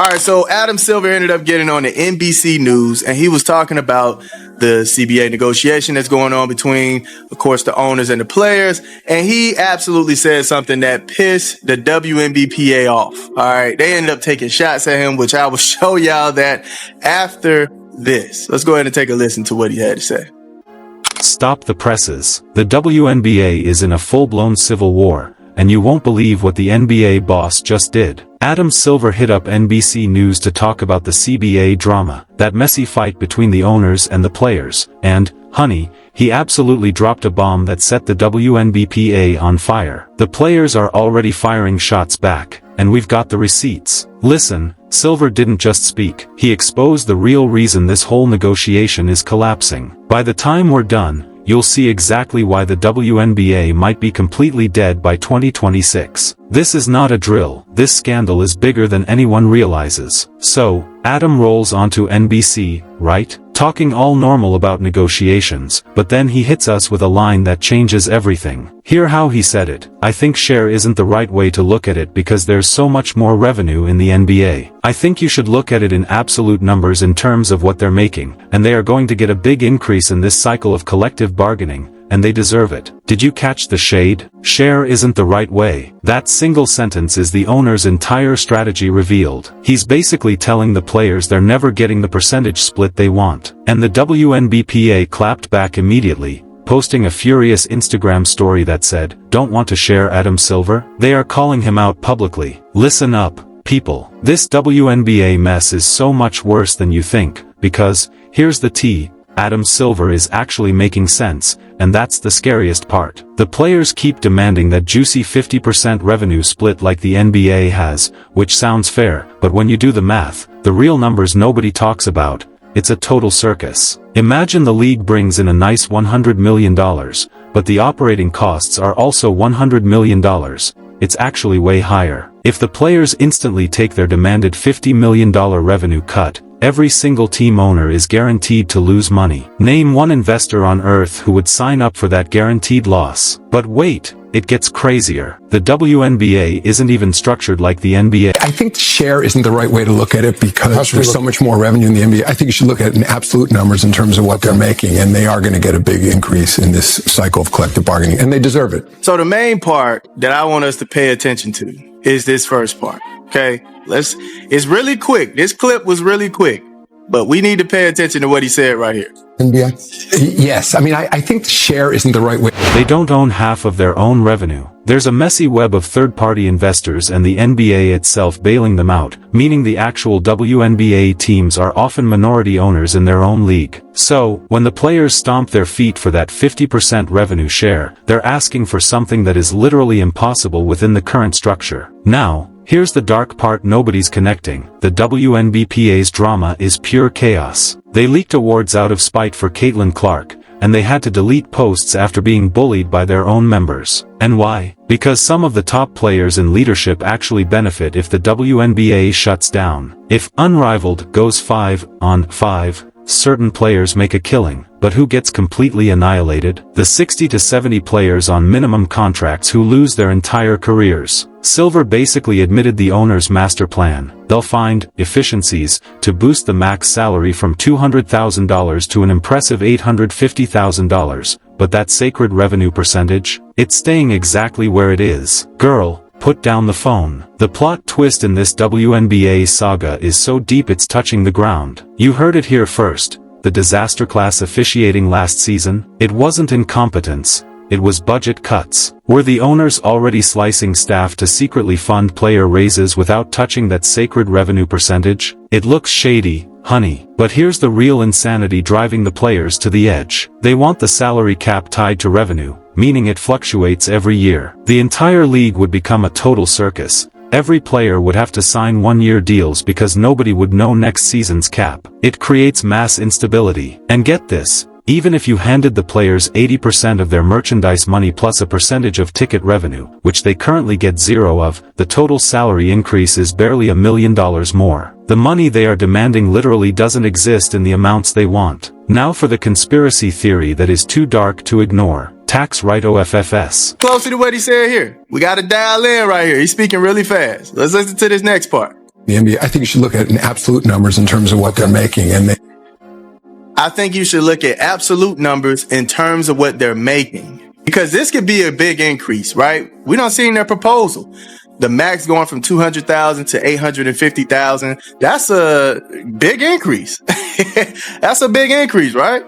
All right, so Adamsilver ended up getting on the NBC News, and he was talking about the CBA negotiation that's going on between, of course, the owners and the players. And he absolutely said something that pissed the WNBPA off. All right, they ended up taking shots at him, which I will show y'all that after this. Let's go ahead and take a listen to what he had to say. Stop the presses. The WNBA is in a full-blown civil war, and you won't believe what the NBA boss just did. Adamsilver hit up NBC News to talk about the CBA drama, that messy fight between the owners and the players, and, honey, he absolutely dropped a bomb that set the WNBPA on fire. The players are already firing shots back, and we've got the receipts. Listen, Silver didn't just speak, he exposed the real reason this whole negotiation is collapsing. By the time we're done, you'll see exactly why the WNBA might be completely dead by 2026. This is not a drill, this scandal is bigger than anyone realizes. So, Adam rolls onto NBC, right? Talking all normal about negotiations, but then he hits us with a line that changes everything. Hear how he said it. I think share isn't the right way to look at it because there's so much more revenue in the NBA. I think you should look at it in absolute numbers in terms of what they're making, and they are going to get a big increase in this cycle of collective bargaining, and they deserve it. Did you catch the shade? Share isn't the right way. That single sentence is the owner's entire strategy revealed. He's basically telling the players they're never getting the percentage split they want. And the WNBPA clapped back immediately, posting a furious Instagram story that said, "Don't want to share Adamsilver?" They are calling him out publicly. Listen up, people. This WNBA mess is so much worse than you think, because, here's the tea, Adamsilver is actually making sense, and that's the scariest part. The players keep demanding that juicy 50% revenue split like the NBA has, which sounds fair, but when you do the math, the real numbers nobody talks about, it's a total circus. Imagine the league brings in a nice $100 million, but the operating costs are also $100 million. It's actually way higher. If the players instantly take their demanded $50 million revenue cut, every single team owner is guaranteed to lose money. Name one investor on earth who would sign up for that guaranteed loss. But wait, it gets crazier. The WNBA isn't even structured like the NBA. I think share isn't the right way to look at it because there's so much more revenue in the NBA. I think you should look at it in absolute numbers in terms of what they're making, and they are going to get a big increase in this cycle of collective bargaining, and they deserve it. So the main part that I want us to pay attention to is this first part. Okay, it's really quick. This clip was really quick, but we need to pay attention to what he said right here. Yes, I mean, I think share isn't the right way. They don't own half of their own revenue. There's a messy web of third-party investors and the NBA itself bailing them out, meaning the actual WNBA teams are often minority owners in their own league. So, when the players stomp their feet for that 50% revenue share, they're asking for something that is literally impossible within the current structure. Now, here's the dark part nobody's connecting. The WNBPA's drama is pure chaos. They leaked awards out of spite for Caitlinclark, and they had to delete posts after being bullied by their own members. And why? Because some of the top players in leadership actually benefit if the WNBA shuts down. If Unrivaled goes 5 on 5, certain players make a killing, but who gets completely annihilated? The 60 to 70 players on minimum contracts who lose their entire careers. Silver basically admitted the owner's master plan. They'll find efficiencies to boost the max salary from $200,000 to an impressive $850,000, but that sacred revenue percentage, it's staying exactly where it is. Girl, put down the phone. The plot twist in this WNBA saga is so deep it's touching the ground. You heard it here first. The disaster class officiating last season, it wasn't incompetence, it was budget cuts. Were the owners already slicing staff to secretly fund player raises without touching that sacred revenue percentage? It looks shady, honey. But here's the real insanity driving the players to the edge. They want the salary cap tied to revenue, meaning it fluctuates every year. The entire league would become a total circus. Every player would have to sign one-year deals because nobody would know next season's cap. It creates mass instability. And get this, even if you handed the players 80% of their merchandise money plus a percentage of ticket revenue, which they currently get zero of, the total salary increase is barely $1 million more. The money they are demanding literally doesn't exist in the amounts they want. Now for the conspiracy theory that is too dark to ignore. Tax right OFFS. Closer to what he said here. We got to dial in right here. He's speaking really fast. Let's listen to this next part. The NBA, I think you should look at it in absolute numbers in terms of what they're making. And I think you should look at absolute numbers in terms of what they're making, because this could be a big increase, right? We don't see in their proposal. The max going from 200,000 to 850,000. That's a big increase. That's a big increase, right?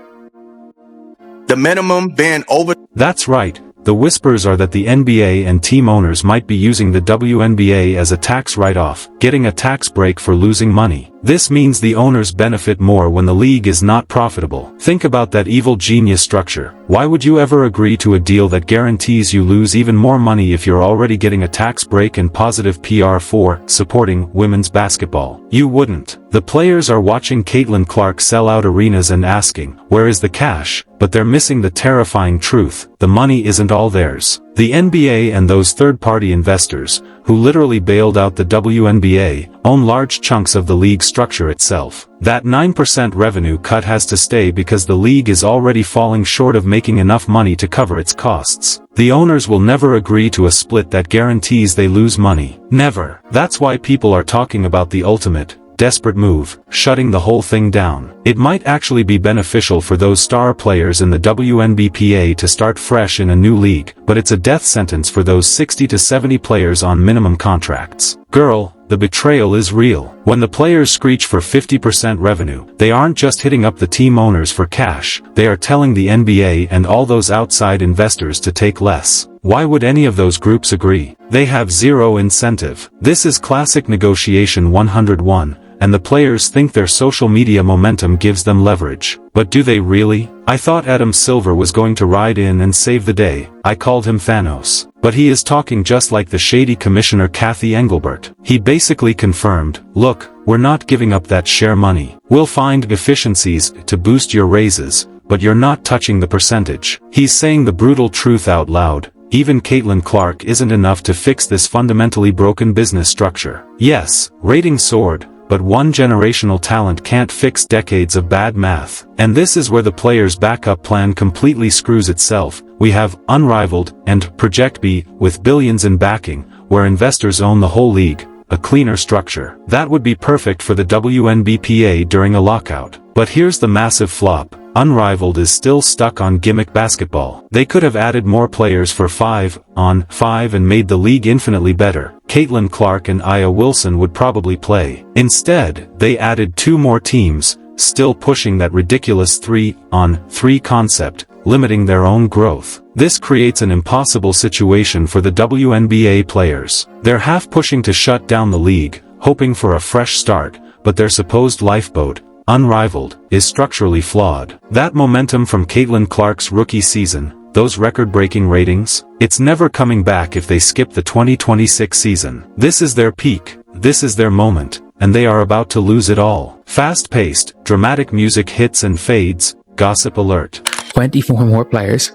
The minimum being over. That's right. The whispers are that the NBA and team owners might be using the WNBA as a tax write-off, getting a tax break for losing money. This means the owners benefit more when the league is not profitable. Think about that evil genius structure. Why would you ever agree to a deal that guarantees you lose even more money if you're already getting a tax break and positive PR for supporting women's basketball? You wouldn't. The players are watching Caitlinclark sell out arenas and asking, where is the cash? But they're missing the terrifying truth. The money isn't all theirs. The NBA and those third-party investors, who literally bailed out the WNBA, own large chunks of the league structure itself. That 9% revenue cut has to stay because the league is already falling short of making enough money to cover its costs. The owners will never agree to a split that guarantees they lose money. Never. That's why people are talking about the ultimate, desperate move, shutting the whole thing down. It might actually be beneficial for those star players in the WNBA to start fresh in a new league, but it's a death sentence for those 60 to 70 players on minimum contracts. Girl, the betrayal is real. When the players screech for 50% revenue, they aren't just hitting up the team owners for cash, they are telling the NBA and all those outside investors to take less. Why would any of those groups agree? They have zero incentive. This is classic negotiation 101. And the players think their social media momentum gives them leverage. But do they really? I thought Adamsilver was going to ride in and save the day. I called him Thanos. But he is talking just like the shady commissioner Kathy Engelbert. He basically confirmed, look, we're not giving up that share money. We'll find efficiencies to boost your raises, but you're not touching the percentage. He's saying the brutal truth out loud. Even Caitlinclark isn't enough to fix this fundamentally broken business structure. Yes, ratings soared, but one generational talent can't fix decades of bad math. And this is where the players' backup plan completely screws itself. We have Unrivaled and Project B with billions in backing, where investors own the whole league, a cleaner structure. That would be perfect for the WNBA during a lockout. But here's the massive flop. Unrivaled is still stuck on gimmick basketball. They could have added more players for 5-on-5 and made the league infinitely better. Caitlinclark and Aya Wilson would probably play. Instead, they added 2 more teams, still pushing that ridiculous 3-on-3 concept, limiting their own growth. This creates an impossible situation for the WNBA players. They're half pushing to shut down the league, hoping for a fresh start, but their supposed lifeboat, Unrivaled, is structurally flawed. That momentum from Caitlinclark's rookie season, those record-breaking ratings, it's never coming back if they skip the 2026 season. This is their peak, this is their moment, and they are about to lose it all. Fast-paced, dramatic music hits and fades, gossip alert. 24 more players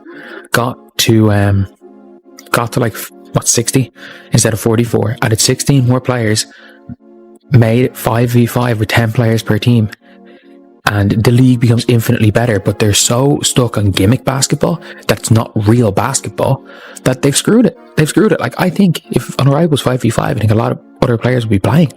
got to like, 60 instead of 44. Added 16 more players, made it 5v5 with 10 players per team. And the league becomes infinitely better, but they're so stuck on gimmick basketball that's not real basketball that they've screwed it. They've screwed it. Like, I think if Unrivaled was 5v5, I think a lot of other players would be playing.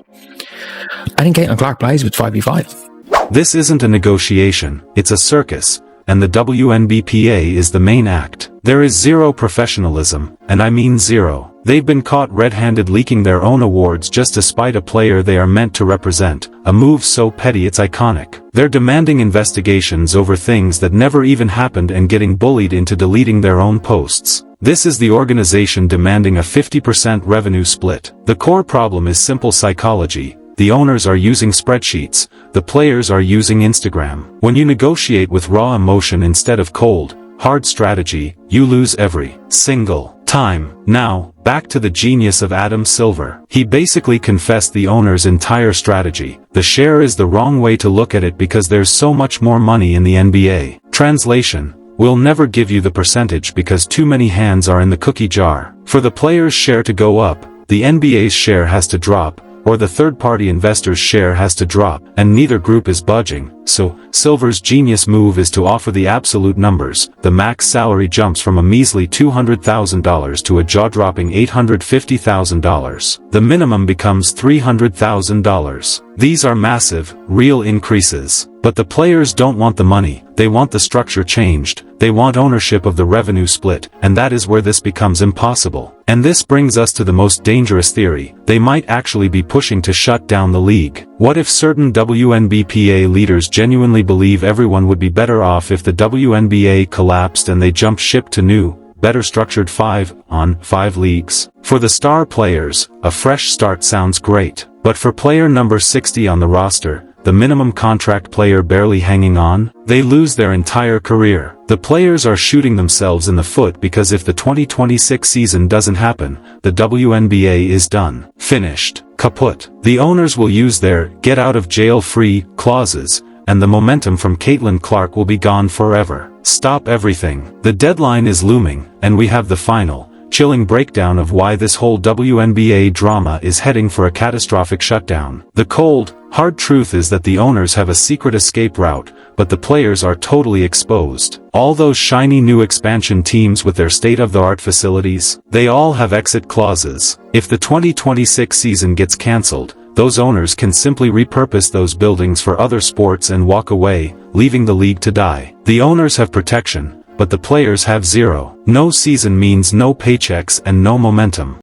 I think Caitlinclark plays with 5v5. This isn't a negotiation, it's a circus, and the WNBA is the main act. There is zero professionalism, and I mean zero. They've been caught red-handed leaking their own awards just to spite a player they are meant to represent, a move so petty it's iconic. They're demanding investigations over things that never even happened and getting bullied into deleting their own posts. This is the organization demanding a 50% revenue split. The core problem is simple psychology. The owners are using spreadsheets, the players are using Instagram. When you negotiate with raw emotion instead of cold, hard strategy, you lose every single time. Now, back to the genius of Adamsilver. He basically confessed the owner's entire strategy. The share is the wrong way to look at it because there's so much more money in the NBA. Translation: we'll never give you the percentage because too many hands are in the cookie jar. For the players' share to go up, the NBA's share has to drop, or the third-party investor's share has to drop, and neither group is budging. So, Silver's genius move is to offer the absolute numbers. The max salary jumps from a measly $200,000 to a jaw-dropping $850,000. The minimum becomes $300,000. These are massive, real increases. But the players don't want the money, they want the structure changed, they want ownership of the revenue split, and that is where this becomes impossible. And this brings us to the most dangerous theory: they might actually be pushing to shut down the league. What if certain WNBA leaders genuinely believe everyone would be better off if the WNBA collapsed and they jumped ship to new, better structured 5-on-5 leagues? For the star players, a fresh start sounds great. But for player number 60 on the roster, the minimum contract player barely hanging on, they lose their entire career. The players are shooting themselves in the foot because if the 2026 season doesn't happen, the WNBA is done. Finished. Kaput. The owners will use their get-out-of-jail-free clauses, and the momentum from Caitlinclark will be gone forever. Stop everything. The deadline is looming, and we have the final, chilling breakdown of why this whole WNBA drama is heading for a catastrophic shutdown. The cold, hard truth is that the owners have a secret escape route, but the players are totally exposed. All those shiny new expansion teams with their state-of-the-art facilities, they all have exit clauses. If the 2026 season gets cancelled, those owners can simply repurpose those buildings for other sports and walk away, leaving the league to die. The owners have protection, but the players have zero. No season means no paychecks and no momentum.